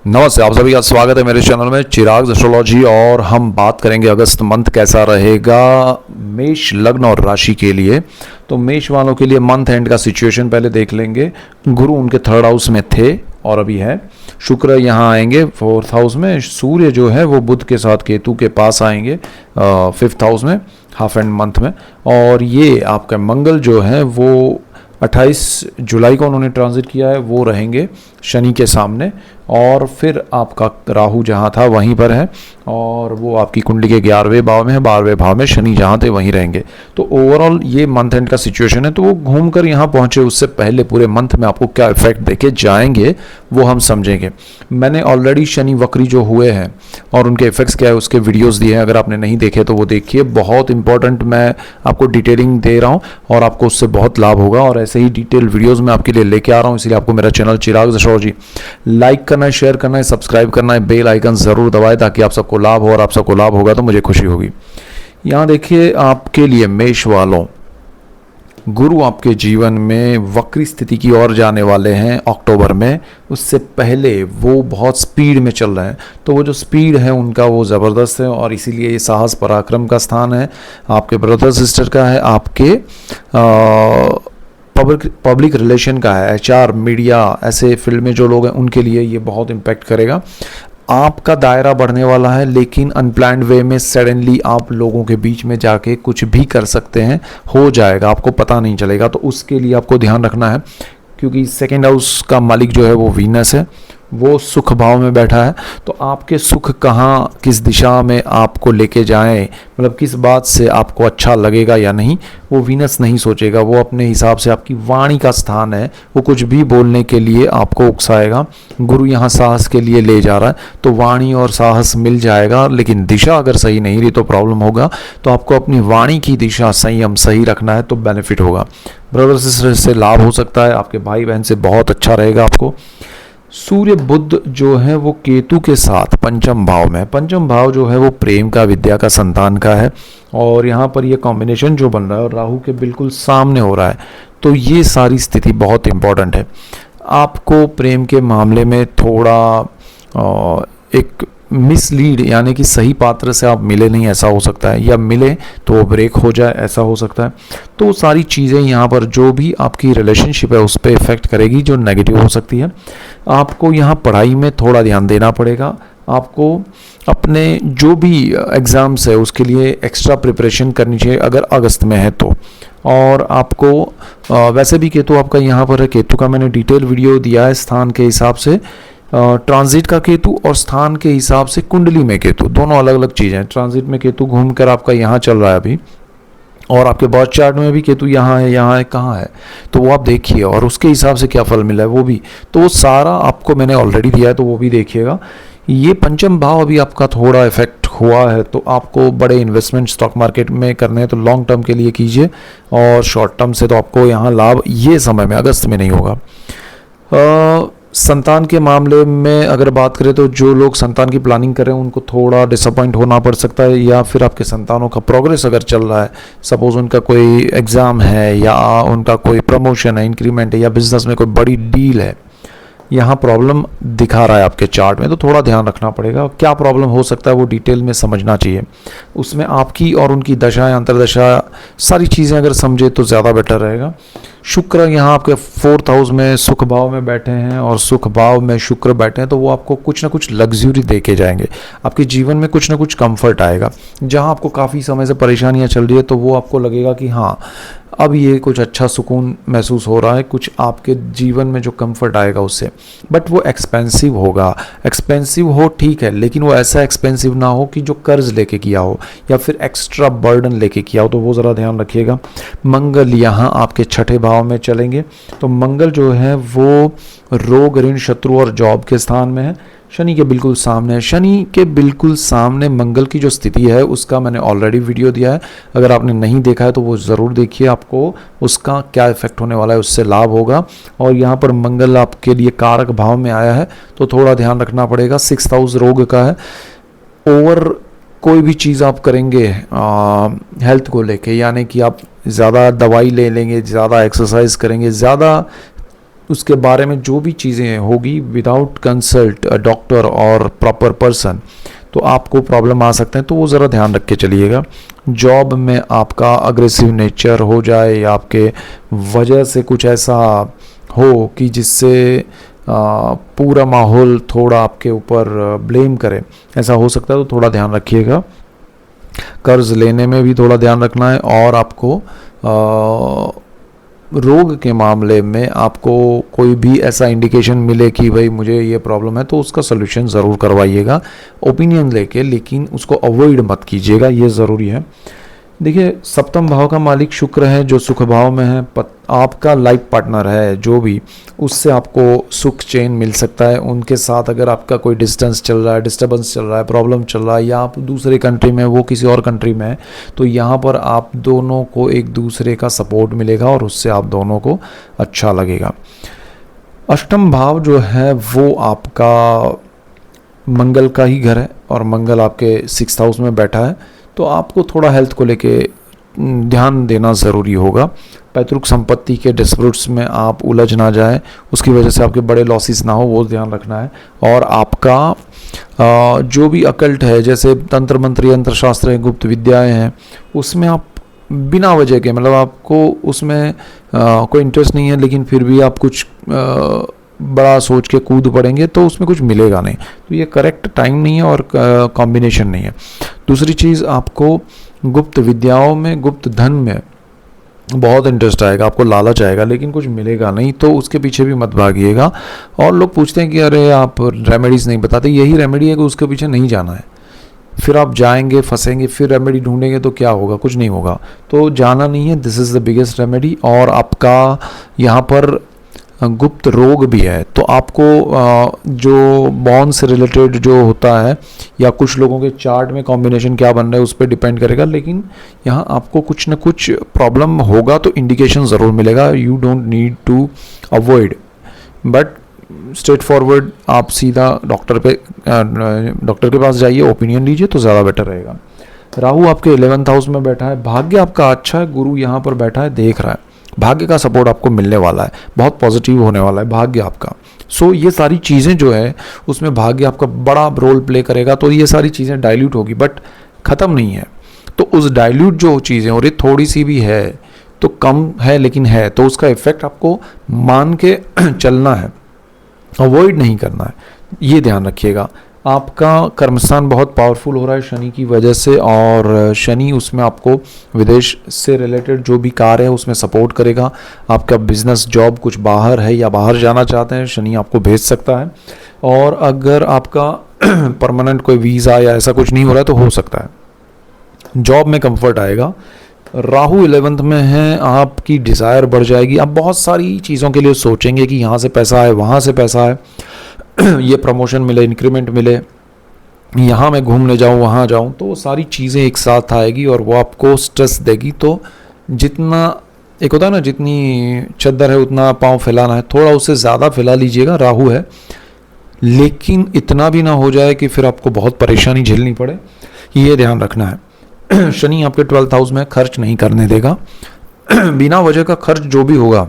नमस्ते, आप सभी का स्वागत है मेरे चैनल में चिराग एस्ट्रोलॉजी। और हम बात करेंगे अगस्त मंथ कैसा रहेगा मेष लग्न और राशि के लिए। तो मेष वालों के लिए मंथ एंड का सिचुएशन पहले देख लेंगे। गुरु उनके थर्ड हाउस में थे और अभी है। शुक्र यहाँ आएंगे फोर्थ हाउस में। सूर्य जो है वो बुध के साथ केतु के पास आएंगे फिफ्थ हाउस में हाफ एंड मंथ में। और ये आपका मंगल जो है वो 28 जुलाई को उन्होंने ट्रांजिट किया है, वो रहेंगे शनि के सामने। और फिर आपका राहु जहाँ था वहीं पर है और वो आपकी कुंडली के 11वें भाव में है। 12वें भाव में शनि जहाँ थे वहीं रहेंगे। तो ओवरऑल ये मंथ एंड का सिचुएशन है। तो वो घूम कर यहाँ पहुँचे, उससे पहले पूरे मंथ में आपको क्या इफेक्ट देके जाएंगे वो हम समझेंगे। मैंने ऑलरेडी शनि वक्री जो हुए हैं और उनके इफेक्ट्स क्या है उसके वीडियोज़ दिए हैं। अगर आपने नहीं देखे तो वो देखिए, बहुत इंपॉर्टेंट मैं आपको डिटेलिंग दे रहा हूँ और आपको उससे बहुत लाभ होगा। और ऐसे ही डिटेल वीडियोज़ मैं आपके लिए लेके आ रहा हूँ, इसलिए आपको मेरा चैनल चिराग एस्ट्रोलॉजी लाइक करना है, शेयर करना है, सब्सक्राइब करना है, बेल आइकन ज़रूर दबाएं ताकि आप सबको लाभ हो। और आप सबको लाभ होगा तो मुझे खुशी होगी। यहाँ देखिए आपके लिए मेष वालों, गुरु आपके जीवन में वक्री स्थिति की ओर जाने वाले हैं अक्टूबर में। उससे पहले वो बहुत स्पीड में चल रहे हैं। तो वो जो स्पीड है उनका वो ज़बरदस्त है और इसीलिए ये साहस पराक्रम का स्थान है, आपके ब्रदर सिस्टर का है, आपके पब्लिक रिलेशन का है, एचआर, मीडिया, ऐसे फील्ड में जो लोग हैं उनके लिए ये बहुत इम्पैक्ट करेगा। आपका दायरा बढ़ने वाला है, लेकिन अनप्लान्ड वे में सडनली आप लोगों के बीच में जाके कुछ भी कर सकते हैं, हो जाएगा, आपको पता नहीं चलेगा। तो उसके लिए आपको ध्यान रखना है, क्योंकि सेकेंड हाउस का मालिक जो है वो वीनस है, वो सुख भाव में बैठा है। तो आपके सुख कहाँ, किस दिशा में आपको लेके जाएं, मतलब किस बात से आपको अच्छा लगेगा या नहीं, वो वीनस नहीं सोचेगा। वो अपने हिसाब से, आपकी वाणी का स्थान है, वो कुछ भी बोलने के लिए आपको उकसाएगा। गुरु यहाँ साहस के लिए ले जा रहा है, तो वाणी और साहस मिल जाएगा, लेकिन दिशा अगर सही नहीं रही तो प्रॉब्लम होगा। तो आपको अपनी वाणी की दिशा संयम सही रखना है, तो बेनिफिट होगा। ब्रदर सिस्टर से लाभ हो सकता है, आपके भाई बहन से बहुत अच्छा रहेगा आपको। सूर्य बुध जो है वो केतु के साथ पंचम भाव में है। पंचम भाव जो है वो प्रेम का, विद्या का, संतान का है। और यहाँ पर ये कॉम्बिनेशन जो बन रहा है और राहु के बिल्कुल सामने हो रहा है, तो ये सारी स्थिति बहुत इम्पॉर्टेंट है। आपको प्रेम के मामले में थोड़ा एक मिसलीड, यानी कि सही पात्र से आप मिले नहीं, ऐसा हो सकता है, या मिले तो वो ब्रेक हो जाए, ऐसा हो सकता है। तो सारी चीज़ें यहाँ पर जो भी आपकी रिलेशनशिप है उस पर इफेक्ट करेगी, जो नेगेटिव हो सकती है। आपको यहाँ पढ़ाई में थोड़ा ध्यान देना पड़ेगा। आपको अपने जो भी एग्ज़ाम्स है उसके लिए एक्स्ट्रा प्रिपरेशन करनी चाहिए अगर अगस्त में है तो। और आपको वैसे भी केतु आपका यहाँ पर है, केतु का मैंने डिटेल वीडियो दिया है, स्थान के हिसाब से ट्रांजिट का केतु और स्थान के हिसाब से कुंडली में केतु, दोनों अलग अलग चीज़ें हैं। ट्रांजिट में केतु घूमकर आपका यहाँ चल रहा है अभी, और आपके बर्थ चार्ट में भी केतु यहाँ है, कहाँ है, तो वो आप देखिए और उसके हिसाब से क्या फल मिला है वो भी। तो वो सारा आपको मैंने ऑलरेडी दिया है, तो वो भी देखिएगा। ये पंचम भाव अभी आपका थोड़ा इफेक्ट हुआ है, तो आपको बड़े इन्वेस्टमेंट स्टॉक मार्केट में करने हैं तो लॉन्ग टर्म के लिए कीजिए, और शॉर्ट टर्म से तो आपको यहाँ लाभ ये समय में अगस्त में नहीं होगा। संतान के मामले में अगर बात करें तो जो लोग संतान की प्लानिंग कर रहे हैं उनको थोड़ा डिसअपॉइंट होना पड़ सकता है, या फिर आपके संतानों का प्रोग्रेस अगर चल रहा है, सपोज उनका कोई एग्ज़ाम है या उनका कोई प्रमोशन है, इंक्रीमेंट है, या बिजनेस में कोई बड़ी डील है, यहाँ प्रॉब्लम दिखा रहा है आपके चार्ट में, तो थोड़ा ध्यान रखना पड़ेगा। क्या प्रॉब्लम हो सकता है वो डिटेल में समझना चाहिए। उसमें आपकी और उनकी दशाएं, अंतर्दशा, सारी चीज़ें अगर समझे तो ज़्यादा बेटर रहेगा। शुक्र यहाँ आपके फोर्थ हाउस में सुख भाव में बैठे हैं, और सुख भाव में शुक्र बैठे हैं, तो वो आपको कुछ ना कुछ लग्जरी दे के जाएंगे। आपके जीवन में कुछ ना कुछ कंफर्ट आएगा। जहाँ आपको काफ़ी समय से परेशानियाँ चल रही है, तो वो आपको लगेगा कि हाँ अब ये कुछ अच्छा सुकून महसूस हो रहा है, कुछ आपके जीवन में जो कंफर्ट आएगा उससे। बट वो एक्सपेंसिव होगा। एक्सपेंसिव हो ठीक है, लेकिन वो ऐसा एक्सपेंसिव ना हो कि जो कर्ज लेके किया हो या फिर एक्स्ट्रा बर्डन लेके किया हो, तो वो ज़रा ध्यान रखिएगा। मंगल यहाँ आपके छठे भाव में चलेंगे, तो मंगल जो है वो रोग, ऋण, शत्रु और जॉब के स्थान में है। शनि के बिल्कुल सामने है। शनि के बिल्कुल सामने मंगल की जो स्थिति है उसका मैंने ऑलरेडी वीडियो दिया है, अगर आपने नहीं देखा है तो वो ज़रूर देखिए, आपको उसका क्या इफेक्ट होने वाला है उससे लाभ होगा। और यहाँ पर मंगल आपके लिए कारक भाव में आया है, तो थोड़ा ध्यान रखना पड़ेगा। 6th हाउस रोग का है। ओवर कोई भी चीज़ आप करेंगे हेल्थ को लेके, यानी कि आप ज़्यादा दवाई ले लेंगे, ज़्यादा एक्सरसाइज करेंगे, ज़्यादा उसके बारे में जो भी चीज़ें होगी विदाउट कंसल्ट डॉक्टर और प्रॉपर पर्सन तो आपको प्रॉब्लम आ सकते हैं, तो वो ज़रा ध्यान रख के चलिएगा। जॉब में आपका अग्रेसिव नेचर हो जाए या आपके वजह से कुछ ऐसा हो कि जिससे पूरा माहौल थोड़ा आपके ऊपर ब्लेम करे, ऐसा हो सकता है, तो थोड़ा ध्यान रखिएगा। कर्ज लेने में भी थोड़ा ध्यान रखना है। और आपको रोग के मामले में आपको कोई भी ऐसा इंडिकेशन मिले कि भाई मुझे ये प्रॉब्लम है, तो उसका सोल्यूशन ज़रूर करवाइएगा ओपिनियन लेके, लेकिन उसको अवॉइड मत कीजिएगा, ये ज़रूरी है। देखिए, सप्तम भाव का मालिक शुक्र है जो सुख भाव में है। आपका लाइफ पार्टनर है जो भी, उससे आपको सुख चैन मिल सकता है। उनके साथ अगर आपका कोई डिस्टेंस चल रहा है, डिस्टर्बेंस चल रहा है, प्रॉब्लम चल रहा है, या आप दूसरे कंट्री में, वो किसी और कंट्री में है, तो यहाँ पर आप दोनों को एक दूसरे का सपोर्ट मिलेगा और उससे आप दोनों को अच्छा लगेगा। अष्टम भाव जो है वो आपका मंगल का ही घर है और मंगल आपके 6th हाउस में बैठा है, तो आपको थोड़ा हेल्थ को लेके ध्यान देना ज़रूरी होगा। पैतृक संपत्ति के डिस्प्यूट्स में आप उलझ ना जाएं, उसकी वजह से आपके बड़े लॉसेस ना हो, वो ध्यान रखना है। और आपका जो भी अकल्ट है, जैसे तंत्र मंत्र यंत्र शास्त्र है, गुप्त विद्याएं हैं, उसमें आप बिना वजह के, मतलब आपको उसमें कोई इंटरेस्ट नहीं है, लेकिन फिर भी आप कुछ बड़ा सोच के कूद पड़ेंगे तो उसमें कुछ मिलेगा नहीं, तो ये करेक्ट टाइम नहीं है और कॉम्बिनेशन नहीं है। दूसरी चीज़, आपको गुप्त विद्याओं में, गुप्त धन में बहुत इंटरेस्ट आएगा, आपको लालच आएगा, लेकिन कुछ मिलेगा नहीं, तो उसके पीछे भी मत भागिएगा। और लोग पूछते हैं कि अरे आप रेमेडीज़ नहीं बताते, यही रेमेडी है कि उसके पीछे नहीं जाना है। फिर आप जाएंगे, फंसेंगे, फिर रेमेडी ढूंढेंगे तो क्या होगा, कुछ नहीं होगा, तो जाना नहीं है। This is the biggest remedy. और आपका यहाँ पर गुप्त रोग भी है, तो आपको जो बॉन से रिलेटेड जो होता है, या कुछ लोगों के चार्ट में कॉम्बिनेशन क्या बन रहा है उस पर डिपेंड करेगा, लेकिन यहाँ आपको कुछ ना कुछ प्रॉब्लम होगा तो इंडिकेशन ज़रूर मिलेगा। You don't need to avoid, but straight forward आप सीधा डॉक्टर के पास जाइए, ओपिनियन लीजिए तो ज़्यादा बेटर रहेगा। राहु आपके 11th हाउस में बैठा है, भाग्य आपका अच्छा है, गुरु यहाँ पर बैठा है, देख रहा है, भाग्य का सपोर्ट आपको मिलने वाला है, बहुत पॉजिटिव होने वाला है भाग्य आपका। सो ये सारी चीज़ें जो है उसमें भाग्य आपका बड़ा रोल प्ले करेगा, तो ये सारी चीज़ें डाइल्यूट होगी, बट ख़त्म नहीं है। तो उस डाइल्यूट जो चीज़ें, और ये थोड़ी सी भी है तो कम है लेकिन है, तो उसका इफेक्ट आपको मान के चलना है, अवॉइड नहीं करना है, ये ध्यान रखिएगा। आपका कर्मस्थान बहुत पावरफुल हो रहा है शनि की वजह से, और शनि उसमें आपको विदेश से रिलेटेड जो भी कार्य है उसमें सपोर्ट करेगा। आपका बिजनेस, जॉब कुछ बाहर है या बाहर जाना चाहते हैं, शनि आपको भेज सकता है। और अगर आपका परमानेंट कोई वीज़ा या ऐसा कुछ नहीं हो रहा है तो हो सकता है। जॉब में कंफर्ट आएगा। राहु 11th में है, आपकी डिज़ायर बढ़ जाएगी, आप बहुत सारी चीज़ों के लिए सोचेंगे कि यहाँ से पैसा आए, वहाँ से पैसा आए, ये प्रमोशन मिले, इंक्रीमेंट मिले, यहाँ मैं घूमने जाऊँ, वहाँ जाऊँ, तो सारी चीज़ें एक साथ आएगी और वो आपको स्ट्रेस देगी। तो जितना एक होता है ना, जितनी चद्दर है उतना पाँव फैलाना है, थोड़ा उससे ज़्यादा फैला लीजिएगा, राहु है, लेकिन इतना भी ना हो जाए कि फिर आपको बहुत परेशानी झेलनी पड़े, ये ध्यान रखना है। शनि आपके 12th हाउस में खर्च नहीं करने देगा। बिना वजह का खर्च जो भी होगा,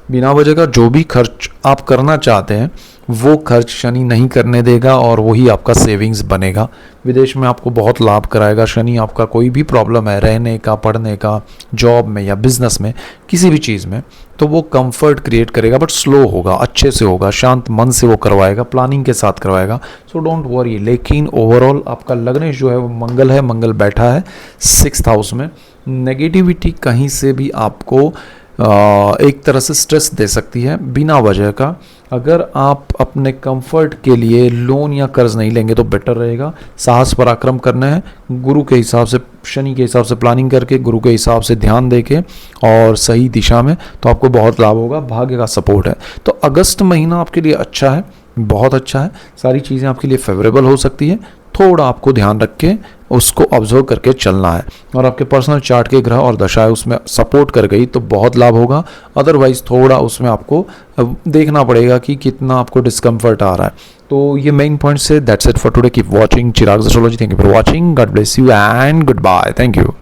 बिना वजह का जो भी खर्च आप करना चाहते हैं वो खर्च शनि नहीं करने देगा, और वही आपका सेविंग्स बनेगा। विदेश में आपको बहुत लाभ कराएगा शनि। आपका कोई भी प्रॉब्लम है रहने का, पढ़ने का, जॉब में या बिजनेस में, किसी भी चीज़ में, तो वो कंफर्ट क्रिएट करेगा, बट स्लो होगा, अच्छे से होगा, शांत मन से वो करवाएगा, प्लानिंग के साथ करवाएगा। So don't worry. लेकिन ओवरऑल आपका लग्नेश जो है वो मंगल है, मंगल बैठा है 6th हाउस में। नेगेटिविटी कहीं से भी आपको एक तरह से स्ट्रेस दे सकती है बिना वजह का। अगर आप अपने कंफर्ट के लिए लोन या कर्ज नहीं लेंगे तो बेटर रहेगा। साहस पराक्रम करना है, गुरु के हिसाब से, शनि के हिसाब से प्लानिंग करके, गुरु के हिसाब से ध्यान देके और सही दिशा में, तो आपको बहुत लाभ होगा। भाग्य का सपोर्ट है, तो अगस्त महीना आपके लिए अच्छा है, बहुत अच्छा है, सारी चीज़ें आपके लिए फेवरेबल हो सकती है। थोड़ा आपको ध्यान रख के उसको ऑब्जर्व करके चलना है, और आपके पर्सनल चार्ट के ग्रह और दशाएं उसमें सपोर्ट कर गई तो बहुत लाभ होगा। अदरवाइज थोड़ा उसमें आपको देखना पड़ेगा कि कितना आपको डिस्कम्फर्ट आ रहा है। तो ये मेन पॉइंट्स है। That's it for today. Keep watching Chirag astrology. Thank you for watching. God bless you and goodbye. Thank you.